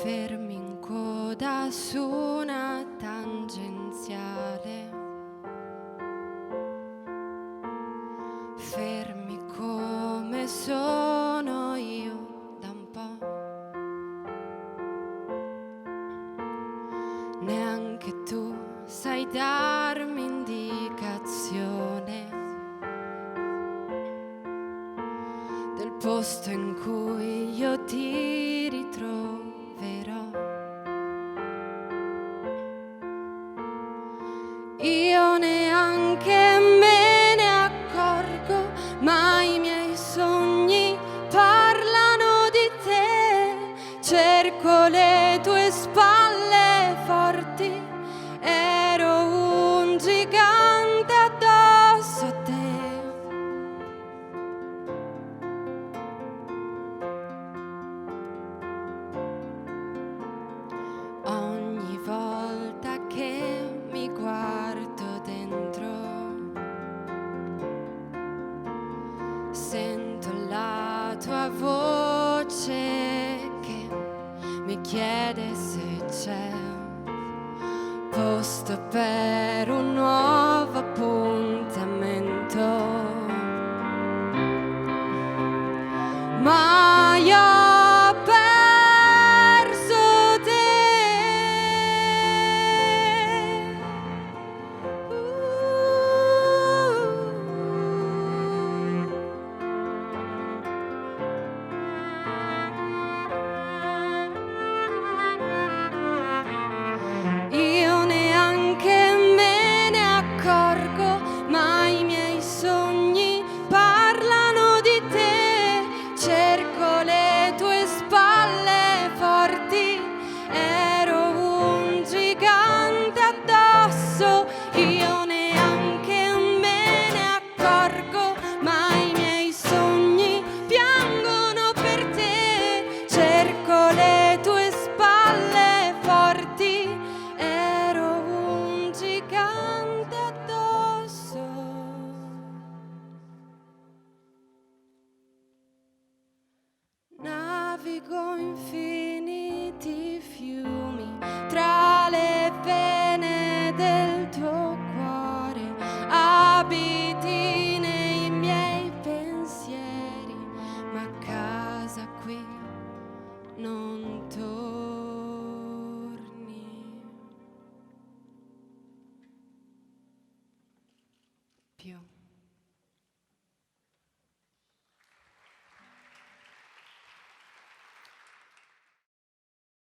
fermi in coda su una tangenziale, fermi come sono io da un po'. Neanche tu sai darmi indicazione del posto in cui io ti ritroverò. Io neanche me ne accorgo, ma i miei sogni parlano di te. Cerco le tue spalle forti, ero un gigante addosso a te. Ogni volta che mi guardo dentro, sento la tua voce che mi chiede se c'è posto per un nuovo appuntamento. Ma io ho perso te. Io neanche me ne accorgo, ma i miei sogni parlano di te. Cerco le tue spalle forti, ero un gigante addosso. Io neanche me ne accorgo, ma i miei sogni piangono per te. Cerco le tue spalle forti, ero un gigante addosso. Navigo infiniti fiumi tra le vene del tuo cuore, abiti nei miei pensieri, ma a casa qui non torni più.